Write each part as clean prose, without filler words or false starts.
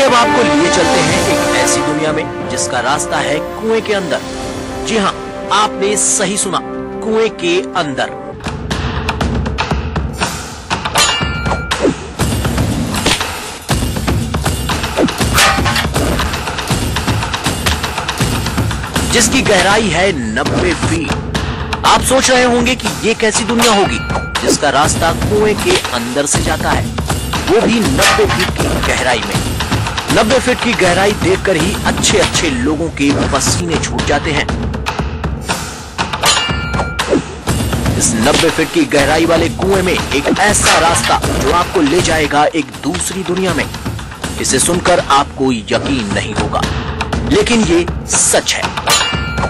अब आपको लिए चलते हैं एक ऐसी दुनिया में जिसका रास्ता है कुएं के अंदर। जी हाँ, आपने सही सुना, कुएं के अंदर। जिसकी गहराई है 90 फीट। आप सोच रहे होंगे कि ये कैसी दुनिया होगी जिसका रास्ता कुएं के अंदर से जाता है, वो भी 90 फीट की गहराई में। 90 फीट की गहराई देखकर ही अच्छे अच्छे लोगों के पसीने छूट जाते हैं। इस 90 फीट की गहराई वाले कुएं में एक ऐसा रास्ता जो आपको ले जाएगा एक दूसरी दुनिया में। इसे सुनकर आपको यकीन नहीं होगा, लेकिन ये सच है।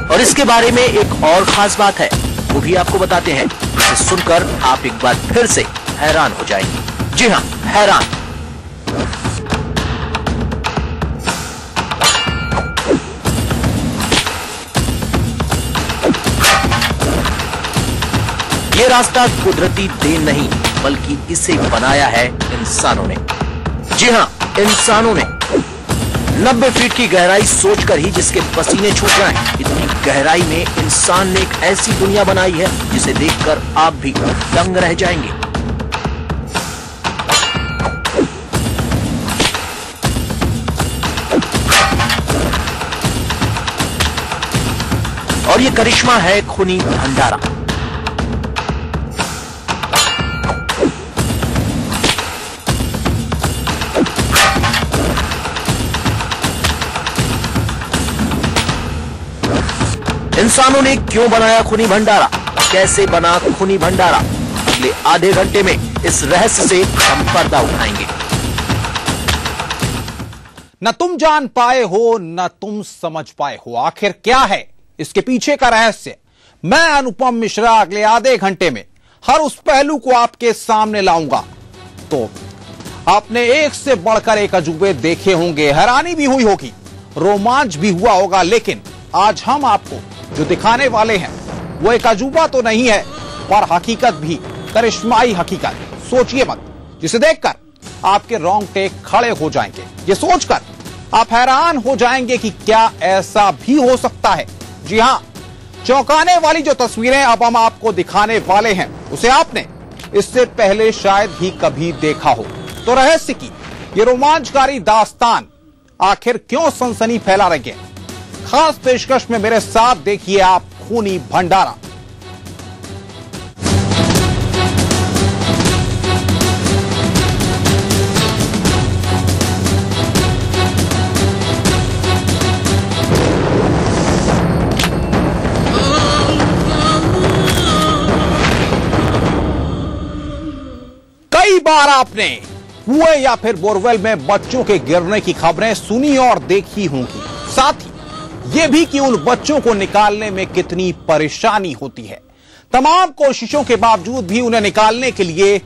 और इसके बारे में एक और खास बात है, वो भी आपको बताते हैं। इसे सुनकर आप एक बार फिर से हैरान हो जाएंगे। जी हाँ, हैरान। ये रास्ता कुदरती देन नहीं, बल्कि इसे बनाया है इंसानों ने। जी हाँ, इंसानों ने। 90 फीट की गहराई सोचकर ही जिसके पसीने छूट जाएं, इतनी गहराई में इंसान ने एक ऐसी दुनिया बनाई है जिसे देखकर आप भी दंग रह जाएंगे। और ये करिश्मा है खूनी भंडारा। इंसानों ने क्यों बनाया खूनी भंडारा, कैसे बना खूनी भंडारा, अगले आधे घंटे में इस रहस्य से हम पर्दा उठाएंगे। न तुम जान पाए हो न तुम समझ पाए हो आखिर क्या है इसके पीछे का रहस्य। मैं अनुपम मिश्रा अगले आधे घंटे में हर उस पहलू को आपके सामने लाऊंगा। तो आपने एक से बढ़कर एक अजूबे देखे होंगे, हैरानी भी हुई होगी, रोमांच भी हुआ होगा, लेकिन आज हम आपको जो दिखाने वाले हैं वो एक अजूबा तो नहीं है, पर हकीकत भी, करिश्माई हकीकत। सोचिए मत, जिसे देखकर आपके रोंगटे खड़े हो जाएंगे। ये सोचकर आप हैरान हो जाएंगे कि क्या ऐसा भी हो सकता है। जी हां, चौंकाने वाली जो तस्वीरें अब हम आपको दिखाने वाले हैं उसे आपने इससे पहले शायद ही कभी देखा हो। तो रहस्य की ये रोमांचकारी दास्तान आखिर क्यों सनसनी फैला रही है, खास पेशकश में मेरे साथ देखिए आप खूनी भंडारा। कई बार आपने कुएं या फिर बोरवेल में बच्चों के गिरने की खबरें सुनी और देखी होंगी, साथ ही ये भी कि उन बच्चों को निकालने में कितनी परेशानी होती है। तमाम कोशिशों के बावजूद भी उन्हें निकालने के लिए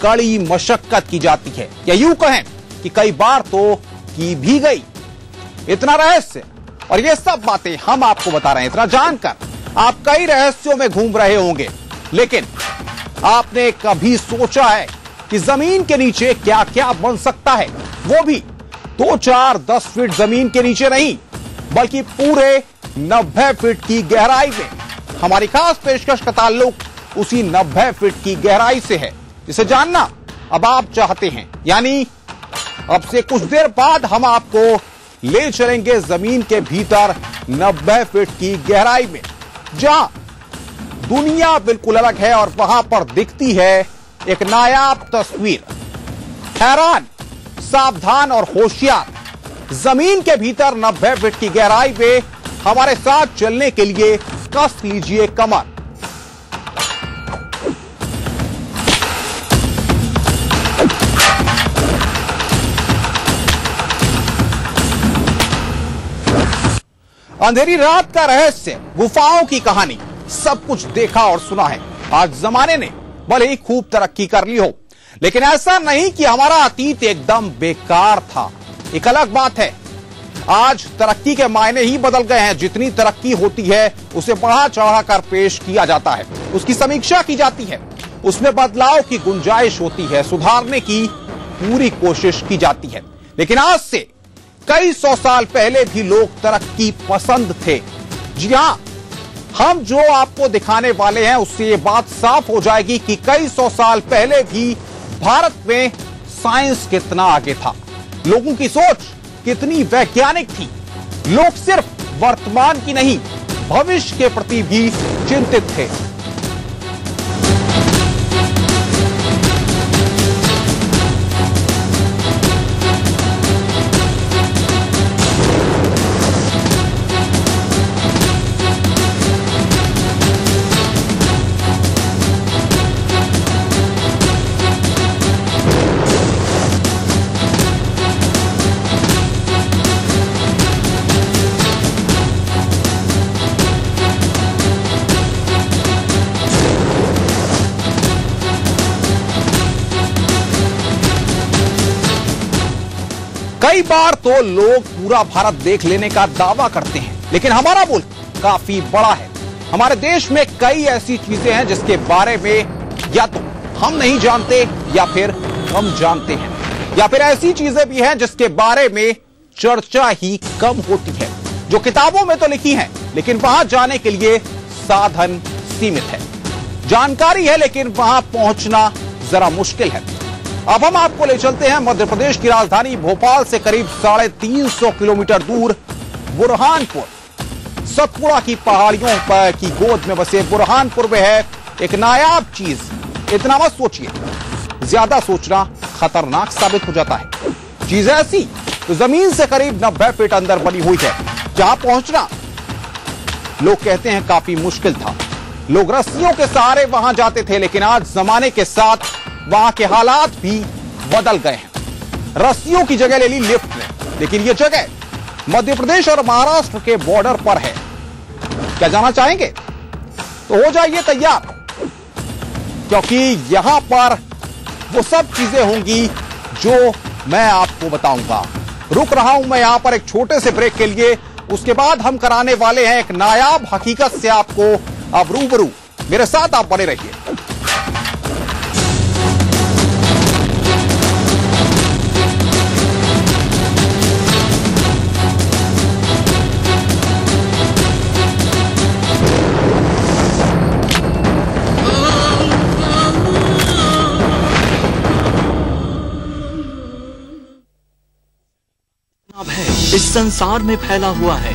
कड़ी मशक्कत की जाती है, या यूं कहें कि कई बार तो की भी गई। इतना रहस्य और ये सब बातें हम आपको बता रहे हैं। इतना जानकर आप कई रहस्यों में घूम रहे होंगे, लेकिन आपने कभी सोचा है कि जमीन के नीचे क्या क्या बन सकता है, वो भी 2, 4, 10 फीट जमीन के नीचे नहीं, बल्कि पूरे 90 फीट की गहराई में। हमारी खास पेशकश का ताल्लुक उसी 90 फीट की गहराई से है, जिसे जानना अब आप चाहते हैं। यानी अब से कुछ देर बाद हम आपको ले चलेंगे जमीन के भीतर 90 फीट की गहराई में, जहां दुनिया बिल्कुल अलग है और वहां पर दिखती है एक नायाब तस्वीर। हैरान, सावधान और होशियार, जमीन के भीतर 90 फीट की गहराई में हमारे साथ चलने के लिए कस लीजिए कमर। अंधेरी रात का रहस्य, गुफाओं की कहानी, सब कुछ देखा और सुना है। आज जमाने ने भले ही खूब तरक्की कर ली हो, लेकिन ऐसा नहीं कि हमारा अतीत एकदम बेकार था। एक अलग बात है, आज तरक्की के मायने ही बदल गए हैं। जितनी तरक्की होती है उसे बढ़ा चढ़ाकर पेश किया जाता है, उसकी समीक्षा की जाती है, उसमें बदलाव की गुंजाइश होती है, सुधारने की पूरी कोशिश की जाती है। लेकिन आज से कई सौ साल पहले भी लोग तरक्की पसंद थे। जी हां, हम जो आपको दिखाने वाले हैं उससे ये बात साफ हो जाएगी कि कई सौ साल पहले भी भारत में साइंस कितना आगे था, लोगों की सोच कितनी वैज्ञानिक थी। लोग सिर्फ वर्तमान की नहीं, भविष्य के प्रति भी चिंतित थे। कई बार तो लोग पूरा भारत देख लेने का दावा करते हैं, लेकिन हमारा मुल्क काफी बड़ा है। हमारे देश में कई ऐसी चीजें हैं जिसके बारे में या तो हम नहीं जानते या फिर कम जानते हैं, या फिर ऐसी चीजें भी हैं जिसके बारे में चर्चा ही कम होती है, जो किताबों में तो लिखी हैं लेकिन वहां जाने के लिए साधन सीमित है। जानकारी है लेकिन वहां पहुंचना जरा मुश्किल है। अब हम आपको ले चलते हैं मध्य प्रदेश की राजधानी भोपाल से करीब 350 किलोमीटर दूर बुरहानपुर। सतपुड़ा की पहाड़ियों पर की गोद में बसे बुरहानपुर में है एक नायाब चीज। इतना मत सोचिए, ज्यादा सोचना खतरनाक साबित हो जाता है। चीज ऐसी तो जमीन से करीब 90 फीट अंदर बनी हुई है, जहां पहुंचना लोग कहते हैं काफी मुश्किल था। लोग रस्सियों के सहारे वहां जाते थे, लेकिन आज जमाने के साथ वहां के हालात भी बदल गए हैं। रस्सियों की जगह ले ली लिफ्ट ने, लेकिन यह जगह मध्य प्रदेश और महाराष्ट्र के बॉर्डर पर है। क्या जाना चाहेंगे? तो हो जाइए तैयार, क्योंकि यहां पर वो सब चीजें होंगी जो मैं आपको बताऊंगा। रुक रहा हूं मैं यहां पर एक छोटे से ब्रेक के लिए, उसके बाद हम कराने वाले हैं एक नायाब हकीकत से आपको अब रूबरू। मेरे साथ आप बने रहिए। इस संसार में फैला हुआ है।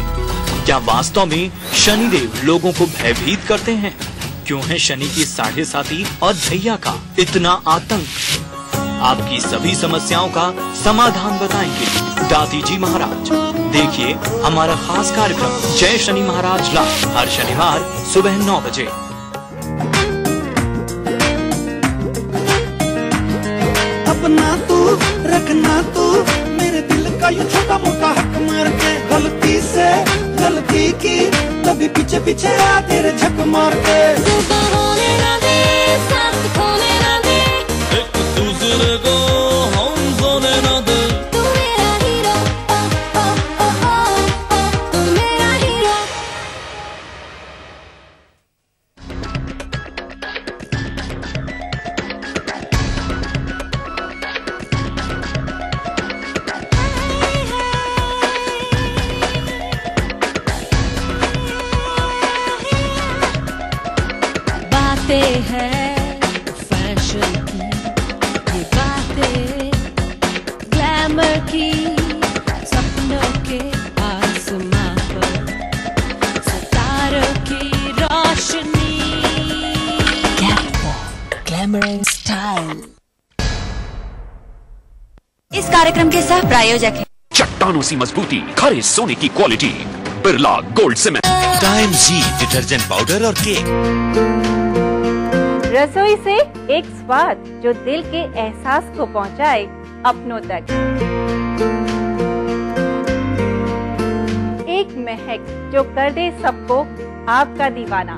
क्या वास्तव में शनिदेव लोगों को भयभीत करते हैं? क्यों है शनि की 7.5 और भैया का इतना आतंक? आपकी सभी समस्याओं का समाधान बताएंगे दादी जी महाराज। देखिए हमारा खास कार्यक्रम जय शनि महाराज लाइव हर शनिवार सुबह 9 बजे। अपना तू रखना तू मेरे दिल का ये छोटा मोटा हक मार के, गलती से गलती की तभी पीछे पीछे आ तेरे झक मार के। होने ना दे, साथ खोने ना दे, एक दूसरे को हम सोने ना दे। तू मेरा हीरो, ओ ओ ओ ओ ओ, तू मेरा हीरो। है फैशन की ये बातें, ग्लैमर की सपनों के आसमां पर सितारों की रोशनी, ग्लैमर एंड स्टाइल। इस कार्यक्रम के सह प्रायोजक है चट्टानों सी मजबूती, खरे सोने की क्वालिटी, बिरला गोल्ड सीमेंट, टाइम जी डिटर्जेंट पाउडर और केक। रसोई से एक स्वाद जो दिल के एहसास को पहुंचाए अपनों तक, एक महक जो कर दे सबको आपका दीवाना।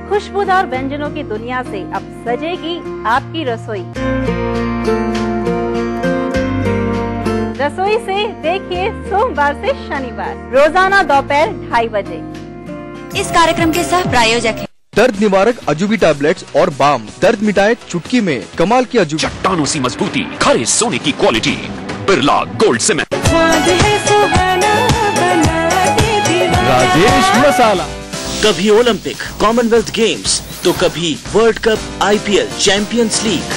खुशबूदार व्यंजनों की दुनिया से अब सजेगी आपकी रसोई। रसोई से देखिए सोमवार से शनिवार रोजाना दोपहर 2:30 बजे। इस कार्यक्रम के सह प्रायोजक है दर्द निवारक अजूबी टैबलेट्स और बाम, दर्द मिटाए चुटकी में, कमाल की अजूबी। चट्टानों सी मजबूती, खरे सोने की quality, Birla gold cement. Rajesh masala. कभी ओलंपिक, कॉमनवेल्थ गेम्स तो कभी world cup, IPL, champions league.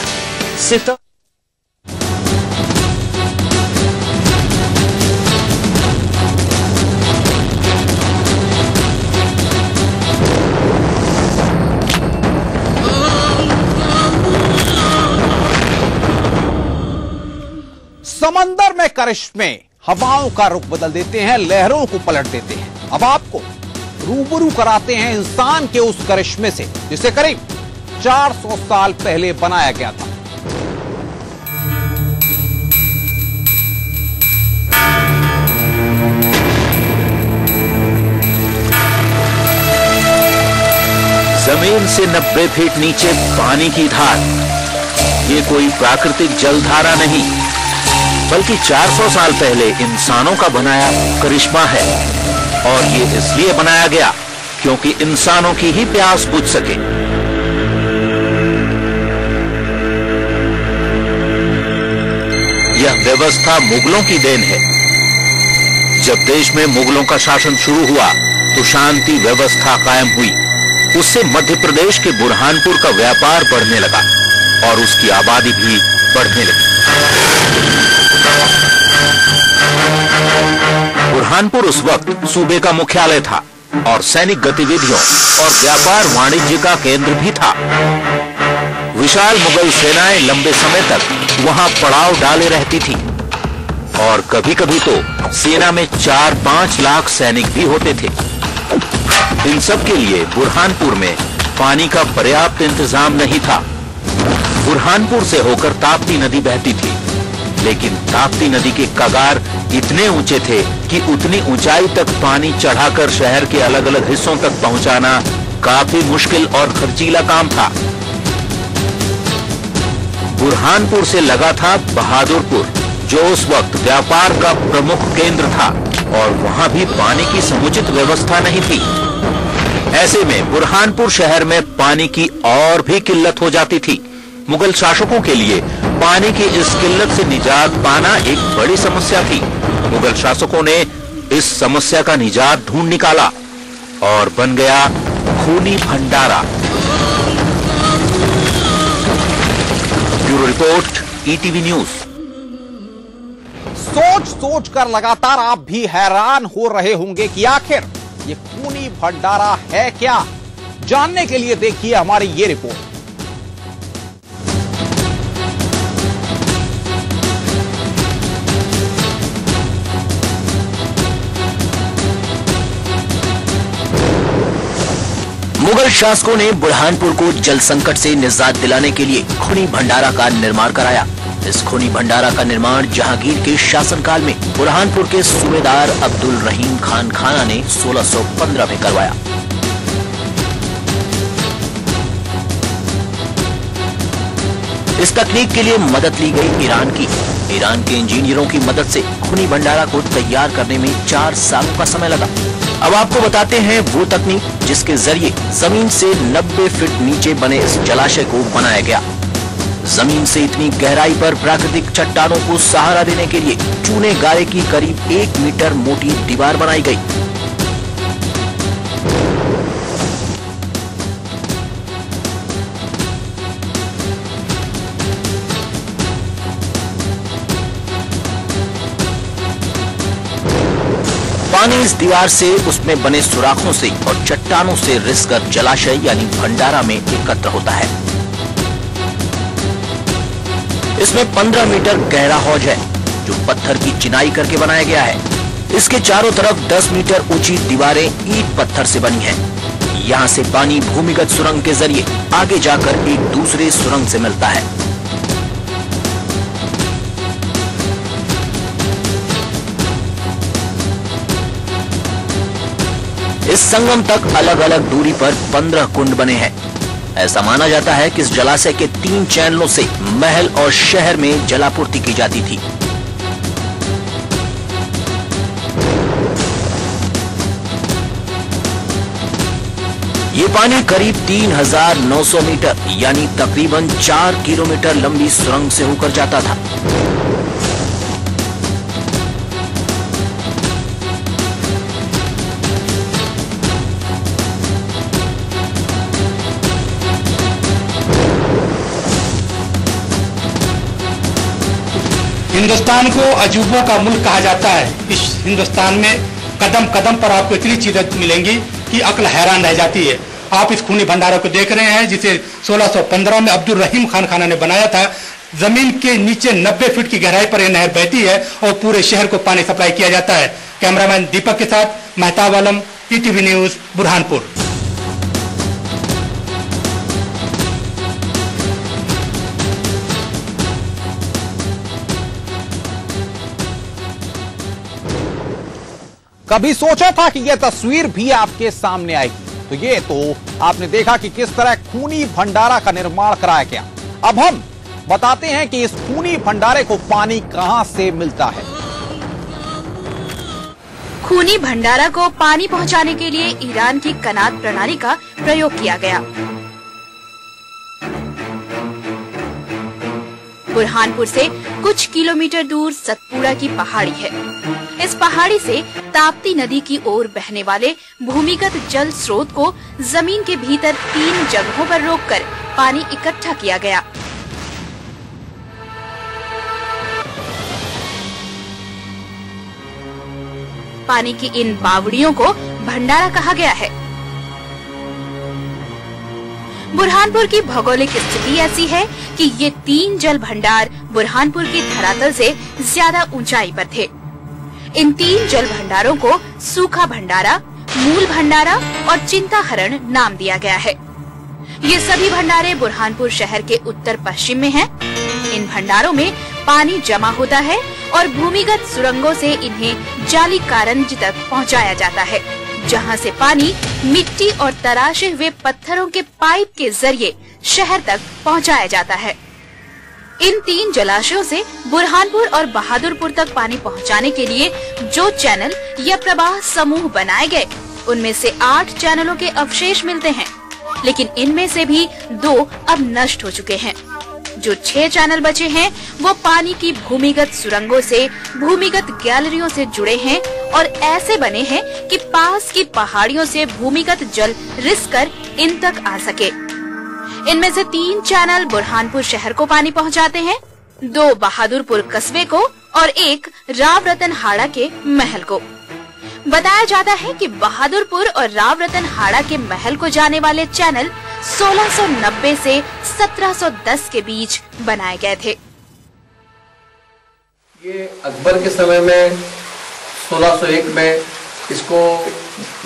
समंदर में करिश्मे हवाओं का रुख बदल देते हैं, लहरों को पलट देते हैं। अब आपको रूबरू कराते हैं इंसान के उस करिश्मे से जिसे करीब 400 साल पहले बनाया गया था। जमीन से 90 फीट नीचे पानी की धार। ये कोई प्राकृतिक जलधारा नहीं, बल्कि 400 साल पहले इंसानों का बनाया करिश्मा है। और ये इसलिए बनाया गया क्योंकि इंसानों की ही प्यास बुझ सके। यह व्यवस्था मुगलों की देन है। जब देश में मुगलों का शासन शुरू हुआ तो शांति व्यवस्था कायम हुई। उससे मध्य प्रदेश के बुरहानपुर का व्यापार बढ़ने लगा और उसकी आबादी भी बढ़ने लगी। बुरहानपुर उस वक्त सूबे का मुख्यालय था और सैनिक गतिविधियों और व्यापार वाणिज्य का केंद्र भी था। विशाल मुगल सेनाएं लंबे समय तक वहां पड़ाव डाले रहती थी और कभी कभी तो सेना में 4-5 लाख सैनिक भी होते थे। इन सब के लिए बुरहानपुर में पानी का पर्याप्त इंतजाम नहीं था। बुरहानपुर से होकर ताप्ती नदी बहती थी, लेकिन ताप्ती नदी के कगार इतने ऊंचे थे कि उतनी ऊंचाई तक पानी चढ़ाकर शहर के अलग अलग हिस्सों तक पहुंचाना काफी मुश्किल और खर्चीला काम था। बुरहानपुर से लगा था बहादुरपुर, जो उस वक्त व्यापार का प्रमुख केंद्र था और वहां भी पानी की समुचित व्यवस्था नहीं थी। ऐसे में बुरहानपुर शहर में पानी की और भी किल्लत हो जाती थी। मुगल शासकों के लिए पानी की इस किल्लत से निजात पाना एक बड़ी समस्या थी। मुगल शासकों ने इस समस्या का निजात ढूंढ निकाला और बन गया खूनी भंडारा। Bureau report, ETV news. सोच सोच कर लगातार आप भी हैरान हो रहे होंगे कि आखिर ये खूनी भंडारा है क्या। जानने के लिए देखिए हमारी ये रिपोर्ट। मुगल शासकों ने बुरहानपुर को जल संकट से निजात दिलाने के लिए खूनी भंडारा का निर्माण कराया। इस खूनी भंडारा का निर्माण जहांगीर के शासनकाल में बुरहानपुर के सूबेदार अब्दुल रहीम खान खाना ने 1615 में करवाया। इस तकनीक के लिए मदद ली गई ईरान की। ईरान के इंजीनियरों की मदद से खूनी भंडारा को तैयार करने में 4 सालों का समय लगा। अब आपको बताते हैं वो तकनीक जिसके जरिए जमीन से 90 फीट नीचे बने इस जलाशय को बनाया गया। जमीन से इतनी गहराई पर प्राकृतिक चट्टानों को सहारा देने के लिए चूने गारे की करीब 1 मीटर मोटी दीवार बनाई गई। पानी इस दीवार से, उसमें बने सुराखों से और चट्टानों से रिसकर जलाशय यानी भंडारा में एकत्र होता है। इसमें 15 मीटर गहरा हौज है जो पत्थर की चिनाई करके बनाया गया है। इसके चारों तरफ 10 मीटर ऊंची दीवारें ईंट पत्थर से बनी हैं। यहाँ से पानी भूमिगत सुरंग के जरिए आगे जाकर एक दूसरे सुरंग से मिलता है। इस संगम तक अलग अलग दूरी पर 15 कुंड बने हैं। ऐसा माना जाता है कि इस जलाशय के 3 चैनलों से महल और शहर में जलापूर्ति की जाती थी। ये पानी करीब 3,900 मीटर यानी तकरीबन 4 किलोमीटर लंबी सुरंग से होकर जाता था। हिंदुस्तान को अजूबों का मुल्क कहा जाता है। इस हिंदुस्तान में कदम कदम पर आपको इतनी चीजें मिलेंगी कि अक्ल हैरान रह जाती है। आप इस खूनी भंडारा को देख रहे हैं जिसे 1615 में अब्दुल रहीम खान खाना ने बनाया था। जमीन के नीचे 90 फीट की गहराई पर यह नहर बहती है और पूरे शहर को पानी सप्लाई किया जाता है। कैमरामैन दीपक के साथ मेहताब आलम, ईटीवी न्यूज, बुरहानपुर। कभी सोचा था कि यह तस्वीर भी आपके सामने आएगी? तो ये तो आपने देखा कि किस तरह खूनी भंडारा का निर्माण कराया गया। अब हम बताते हैं कि इस खूनी भंडारे को पानी कहां से मिलता है। खूनी भंडारा को पानी पहुंचाने के लिए ईरान की कनात प्रणाली का प्रयोग किया गया। बुरहानपुर से कुछ किलोमीटर दूर सतपुड़ा की पहाड़ी है। इस पहाड़ी से ताप्ती नदी की ओर बहने वाले भूमिगत जल स्रोत को जमीन के भीतर 3 जगहों पर रोककर पानी इकट्ठा किया गया। पानी की इन बावड़ियों को भंडारा कहा गया है। बुरहानपुर की भौगोलिक स्थिति ऐसी है कि ये 3 जल भंडार बुरहानपुर की धरातल से ज्यादा ऊंचाई पर थे। इन 3 जल भंडारों को सूखा भंडारा, मूल भंडारा और चिंताहरण नाम दिया गया है। ये सभी भंडारे बुरहानपुर शहर के उत्तर पश्चिम में हैं। इन भंडारों में पानी जमा होता है और भूमिगत सुरंगों से इन्हें जाली कारंज तक पहुंचाया जाता है, जहां से पानी मिट्टी और तराशे हुए पत्थरों के पाइप के जरिए शहर तक पहुंचाया जाता है। इन 3 जलाशयों से बुरहानपुर और बहादुरपुर तक पानी पहुंचाने के लिए जो चैनल या प्रवाह समूह बनाए गए, उनमें से 8 चैनलों के अवशेष मिलते हैं, लेकिन इनमें से भी 2 अब नष्ट हो चुके हैं। जो 6 चैनल बचे हैं वो पानी की भूमिगत सुरंगों से, भूमिगत गैलरियों से जुड़े हैं और ऐसे बने हैं कि पास की पहाड़ियों से भूमिगत जल रिस कर इन तक आ सके। इनमें से 3 चैनल बुरहानपुर शहर को पानी पहुंचाते हैं, 2 बहादुरपुर कस्बे को और 1 राव रतन हाड़ा के महल को। बताया जाता है कि बहादुरपुर और राव रतन हाड़ा के महल को जाने वाले चैनल 1690 से 1710 के बीच बनाए गए थे। ये अकबर के समय में 1601 में इसको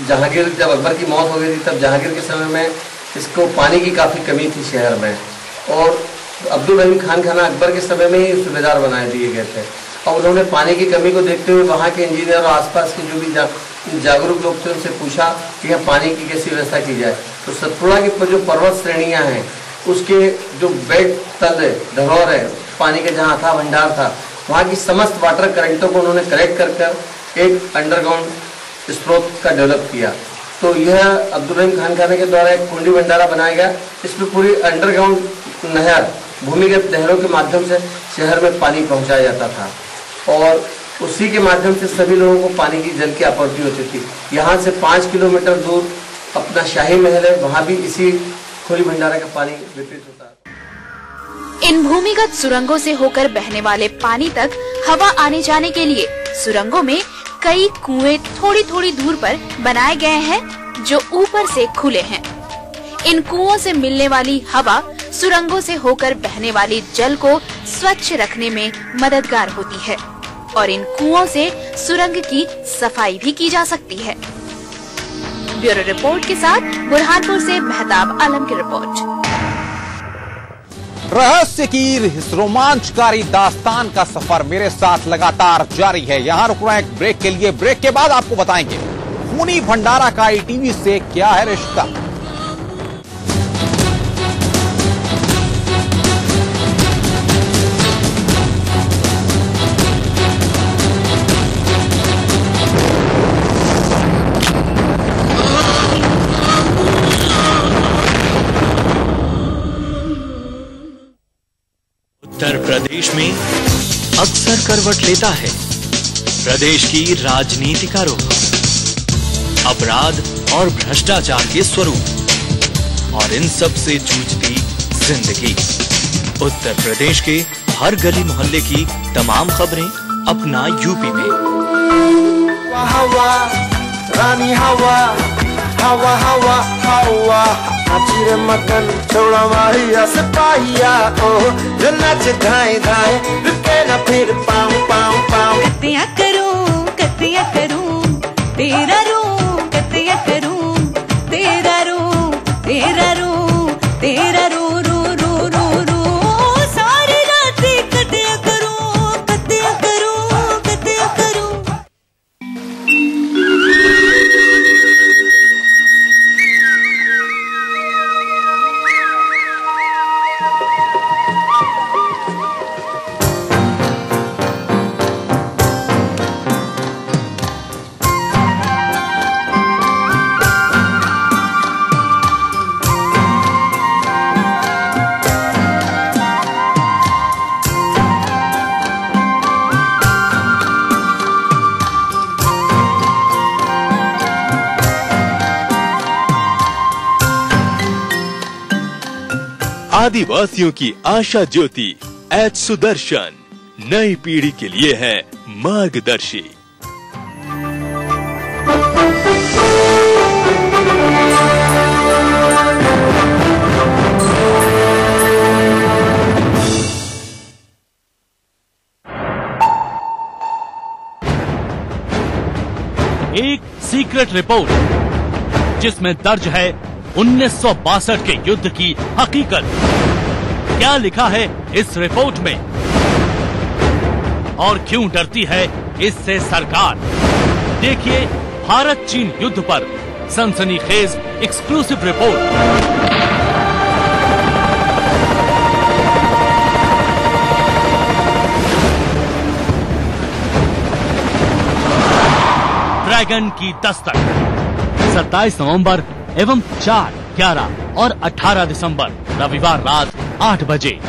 जहांगीर, जब अकबर की मौत हो गई थी तब जहांगीर के समय में इसको पानी की काफ़ी कमी थी शहर में, और अब्दुल रहीम खान खाना अकबर के समय में ही सूबेदार बनाए दिए गए थे। और उन्होंने पानी की कमी को देखते हुए वहाँ के इंजीनियर और आसपास के जो भी जागरूक लोग थे उनसे पूछा कि यहाँ पानी की कैसी व्यवस्था की जाए। तो सतपुड़ा की जो पर्वत श्रेणियाँ हैं उसके जो बेड तल है, धरोहर है, पानी का जहाँ था भंडार था, वहाँ की समस्त वाटर करंटों को उन्होंने कलेक्ट कर एक अंडरग्राउंड स्रोत का डेवलप किया। तो यह अब्दुल रहीम खान खाने के द्वारा एक कुंडी भंडारा बनाया गया। इसमें पूरी अंडरग्राउंड नहर, भूमिगत नहरों के माध्यम से शहर में पानी पहुंचाया जाता था और उसी के माध्यम से सभी लोगों को पानी की जल की आपूर्ति होती थी। यहाँ से 5 किलोमीटर दूर अपना शाही महल है, वहाँ भी इसी खुली भंडारा का पानी वितरित होता है। इन भूमिगत सुरंगों से होकर बहने वाले पानी तक हवा आने जाने के लिए सुरंगों में कई कुएं थोड़ी थोड़ी दूर पर बनाए गए हैं जो ऊपर से खुले हैं। इन कुओं से मिलने वाली हवा सुरंगों से होकर बहने वाली जल को स्वच्छ रखने में मददगार होती है और इन कुओं से सुरंग की सफाई भी की जा सकती है। ब्यूरो रिपोर्ट के साथ बुरहानपुर से मेहताब आलम की रिपोर्ट। रहस्य की इस रोमांचकारी दास्तान का सफर मेरे साथ लगातार जारी है। यहां रुक रहे हैं एक ब्रेक के लिए। ब्रेक के बाद आपको बताएंगे खूनी भंडारा का ईटीवी से क्या है रिश्ता। उत्तर प्रदेश में अक्सर करवट लेता है प्रदेश की राजनीति का रुख, अपराध और भ्रष्टाचार के स्वरूप और इन सब से जूझती जिंदगी। उत्तर प्रदेश के हर गली मोहल्ले की तमाम खबरें अपना यूपी में। हवा रानी हवा हवा हवा हवा आचिरे मकन छोड़ा माहिया सिपाहिया ओ जो नाच धाए धाए रुके ना फिर पाँव पाँव पाँव। कतिया करूं तेरा रूं कतिया करूं तेरा रूं तेरा रू रू रू रू रू सारी रात कतिया करूं कतिया करूं कतिया करूं। आदिवासियों की आशा ज्योति एच सुदर्शन नई पीढ़ी के लिए है मार्गदर्शी। एक सीक्रेट रिपोर्ट जिसमें दर्ज है 1962 के युद्ध की हकीकत। क्या लिखा है इस रिपोर्ट में और क्यों डरती है इससे सरकार? देखिए भारत चीन युद्ध पर सनसनीखेज एक्सक्लूसिव रिपोर्ट। ड्रैगन की दस्तक 27 नवंबर एवं 4, 11 और 18 दिसंबर रविवार रात 8 बजे।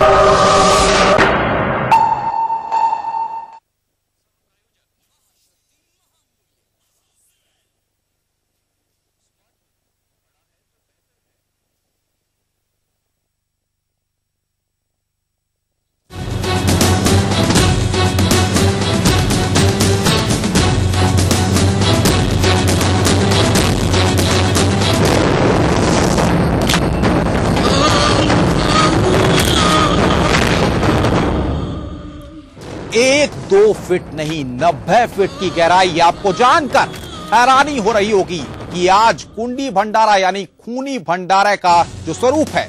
एक 2 फीट नहीं 90 फीट की गहराई। आपको जानकर हैरानी हो रही होगी कि आज कुंडी भंडारा यानी खूनी भंडारे का जो स्वरूप है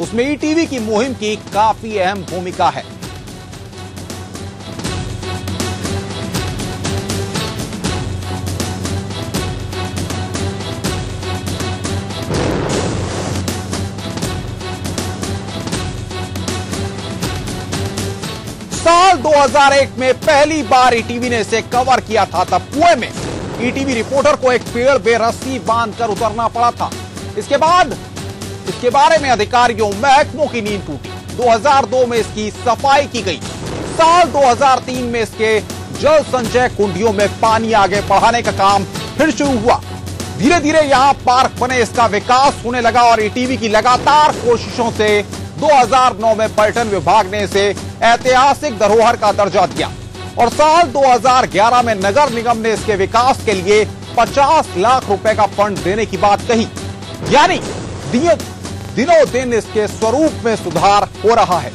उसमें ईटीवी की मुहिम की काफी अहम भूमिका है। साल 2001 में पहली बार ईटीवी ने इसे कवर किया था। तब कुएं में ईटीवी रिपोर्टर को एक पेड़ पे रस्सी बांधकर उतरना पड़ा था। इसके बाद इसके बारे में अधिकारियों महकमों की नींद टूटी। 2002 में इसकी सफाई की गई। साल 2003 में इसके जल संचय कुंडियों में पानी आगे बढ़ाने का काम फिर शुरू हुआ। धीरे धीरे यहां पार्क बने, इसका विकास होने लगा और ईटीवी की लगातार कोशिशों से 2009 में पर्यटन विभाग ने इसे ऐतिहासिक धरोहर का दर्जा दिया और साल 2011 में नगर निगम ने इसके विकास के लिए 50 लाख रुपए का फंड देने की बात कही। यानी दिनों दिन इसके स्वरूप में सुधार हो रहा है।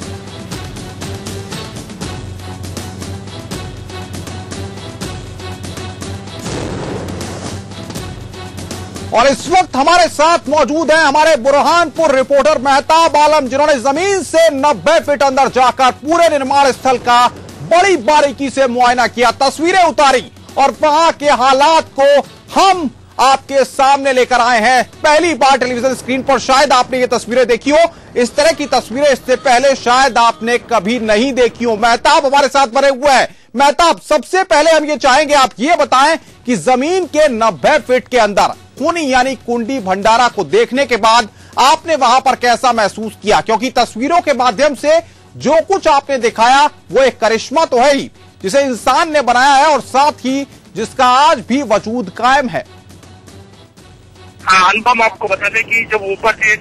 और इस वक्त हमारे साथ मौजूद हैं हमारे बुरहानपुर रिपोर्टर मेहताब आलम, जिन्होंने जमीन से 90 फीट अंदर जाकर पूरे निर्माण स्थल का बड़ी बारीकी से मुआयना किया, तस्वीरें उतारी और वहां के हालात को हम आपके सामने लेकर आए हैं। पहली बार टेलीविजन स्क्रीन पर शायद आपने ये तस्वीरें देखी हो। इस तरह की तस्वीरें इससे पहले शायद आपने कभी नहीं देखी हो। मेहताब हमारे साथ बने हुए हैं। मेहताब, सबसे पहले हम ये चाहेंगे आप ये बताएं कि जमीन के 90 फीट के अंदर खूनी यानी कुंडी भंडारा को देखने के बाद आपने वहां पर कैसा महसूस किया? क्योंकि तस्वीरों के माध्यम से जो कुछ आपने दिखाया वो एक करिश्मा तो है ही, जिसे इंसान ने बनाया है और साथ ही जिसका आज भी वजूद कायम है। हाँ, अनुपम, आपको बता दें कि जब ऊपर से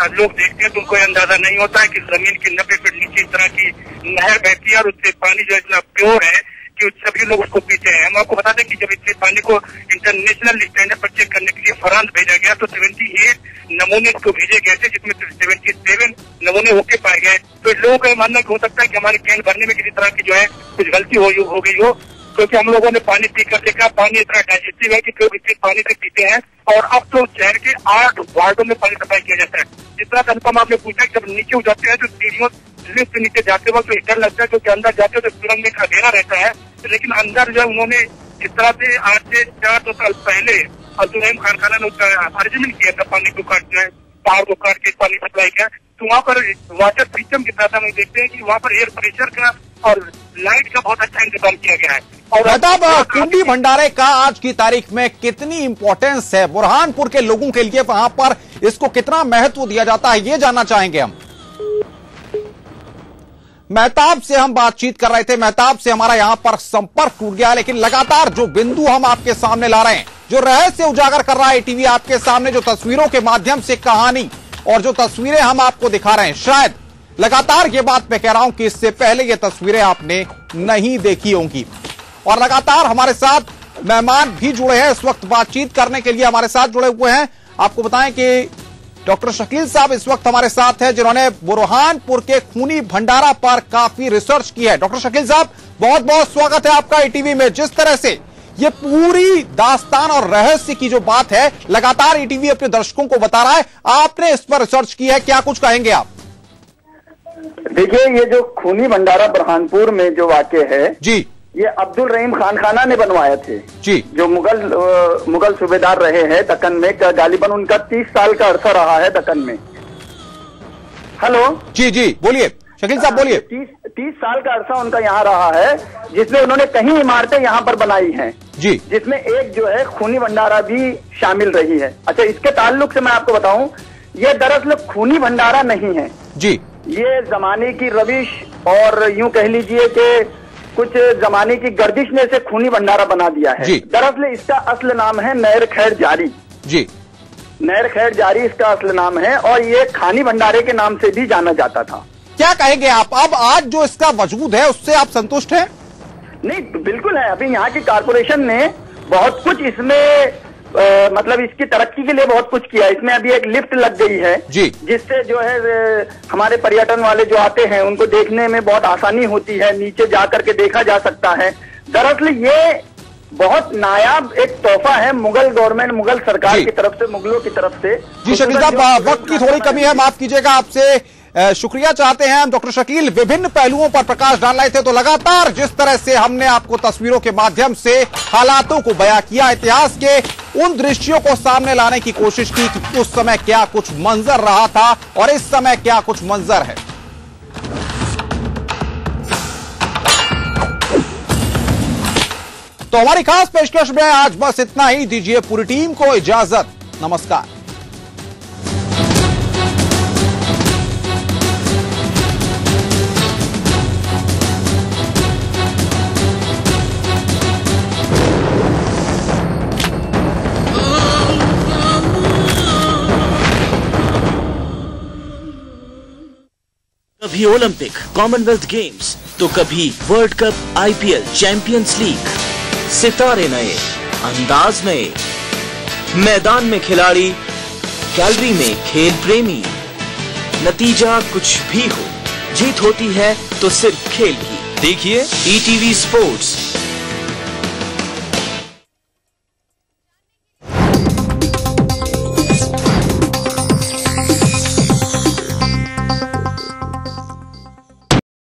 लोग देखते हैं तो उनको अंदाजा नहीं होता है कि जमीन के 90 फीट नीचे इस तरह की नहर बहती है और उससे पानी जो इतना प्योर है कि सभी लोग उसको पीते हैं। हम आपको बता दें कि जब इससे पानी को इंटरनेशनल स्टैंडर्ड पर चेक करने के लिए फ्रांस भेजा गया तो 78 नमूने इसको भेजे गए थे, जिसमें 77 नमूने होके पाए गए। तो लोगों का मानना हो सकता है कि हमारे कैन भरने में किसी तरह की जो है कुछ गलती हो गई हो, क्योंकि हम लोगों ने पानी पीकर देखा, पानी इतना डाइजेस्टिव है कि लोग इसी पानी से पीते हैं। और अब तो शहर के 8 वार्डों में पानी सप्लाई किया जाता है। जिस तरह का अनुपम आपने पूछा, जब नीचे उतरते हैं तो सीढ़ियों लिफ्ट से नीचे जाते वक्त तो डर लगता है, क्योंकि अंदर जाते हो तो सुरंग में अंधेरा रहता है। लेकिन अंदर जो उन्होंने जिस तरह से आज से 400 साल पहले अब्दुल रहीम खान खाना ने उसका अरेंजमेंट किया था, पानी को काटना है, पहाड़ को काट के पानी सप्लाई किया, तो वहाँ पर वाटर सिस्टम के साथ हम देखते हैं कि वहाँ पर एयर प्रेशर का और लाइट का बहुत अच्छा इंतजाम किया गया है। और मतलब कुंडी भंडारे का आज की तारीख में कितनी इंपॉर्टेंस है, बुरहानपुर के लोगों के लिए वहां पर इसको कितना महत्व दिया जाता है, ये जानना चाहेंगे हम। मेहताब से हम बातचीत कर रहे थे, मेहताब से हमारा यहां पर संपर्क टूट गया, लेकिन लगातार जो बिंदु हम आपके सामने ला रहे हैं, जो रहस्य उजागर कर रहा है टीवी आपके सामने, जो तस्वीरों के माध्यम से कहानी और जो तस्वीरें हम आपको दिखा रहे हैं, शायद लगातार ये बात मैं कह रहा हूं कि इससे पहले ये तस्वीरें आपने नहीं देखी होंगी। और लगातार हमारे साथ मेहमान भी जुड़े हैं, इस वक्त बातचीत करने के लिए हमारे साथ जुड़े हुए हैं। आपको बताएं कि डॉक्टर शकील साहब इस वक्त हमारे साथ हैं, जिन्होंने बुरहानपुर के खूनी भंडारा पर काफी रिसर्च की है। डॉक्टर शकील साहब, बहुत बहुत स्वागत है आपका ईटीवी में। जिस तरह से ये पूरी दास्तान और रहस्य की जो बात है लगातार ईटीवी अपने दर्शकों को बता रहा है, आपने इस पर रिसर्च की है, क्या कुछ कहेंगे आप? देखिए, ये जो खूनी भंडारा बुरहानपुर में जो वाक़या है जी, ये अब्दुल रहीम खान खाना ने बनवाए थे जी, जो मुगल सूबेदार रहे हैं दक्कन में। गालिबन उनका 30 साल का अरसा रहा है दक्कन में। हेलो जी जी, बोलिए शकील साहब, बोलिए। 30 साल का अरसा उनका यहाँ रहा है, जिसमें उन्होंने कई इमारतें यहाँ पर बनाई हैं जी, जिसमें एक जो है खूनी भंडारा भी शामिल रही है। अच्छा, इसके ताल्लुक से मैं आपको बताऊं, ये दरअसल खूनी भंडारा नहीं है जी, ये जमाने की रविश और यूं कह लीजिए कि कुछ जमाने की गर्दिश ने इसे खूनी भंडारा बना दिया है। दरअसल इसका असल नाम है नहर खैर जारी जी, नहर खैर जारी इसका असल नाम है और ये खानी भंडारे के नाम से भी जाना जाता था। क्या कहेंगे आप, अब आज जो इसका वजूद है उससे आप संतुष्ट हैं? नहीं, बिल्कुल है। अभी यहाँ की कारपोरेशन ने बहुत कुछ इसमें मतलब इसकी तरक्की के लिए बहुत कुछ किया। इसमें अभी एक लिफ्ट लग गई है जी, जिससे जो है हमारे पर्यटन वाले जो आते हैं उनको देखने में बहुत आसानी होती है, नीचे जा करके देखा जा सकता है। दरअसल ये बहुत नायाब एक तोहफा है मुगल गवर्नमेंट, मुगल सरकार की तरफ से, मुगलों की तरफ से। जी शकील साहब, वक्त की थोड़ी कमी है, माफ कीजिएगा, आपसे शुक्रिया चाहते हैं हम। डॉक्टर शकील विभिन्न पहलुओं पर प्रकाश डाल रहे थे, तो लगातार जिस तरह से हमने आपको तस्वीरों के माध्यम से हालातों को बयां किया, इतिहास के उन दृश्यों को सामने लाने की कोशिश की कि उस समय क्या कुछ मंजर रहा था और इस समय क्या कुछ मंजर है। तो हमारी खास पेशकश में आज बस इतना ही। दीजिए पूरी टीम को इजाजत, नमस्कार। कभी ओलंपिक, कॉमनवेल्थ गेम्स, तो कभी world cup, IPL, champions league. सितारे नए, अंदाज नए, मैदान में खिलाड़ी, गैलरी में खेल प्रेमी। नतीजा कुछ भी हो, जीत होती है तो सिर्फ खेल की। देखिए ईटीवी स्पोर्ट्स।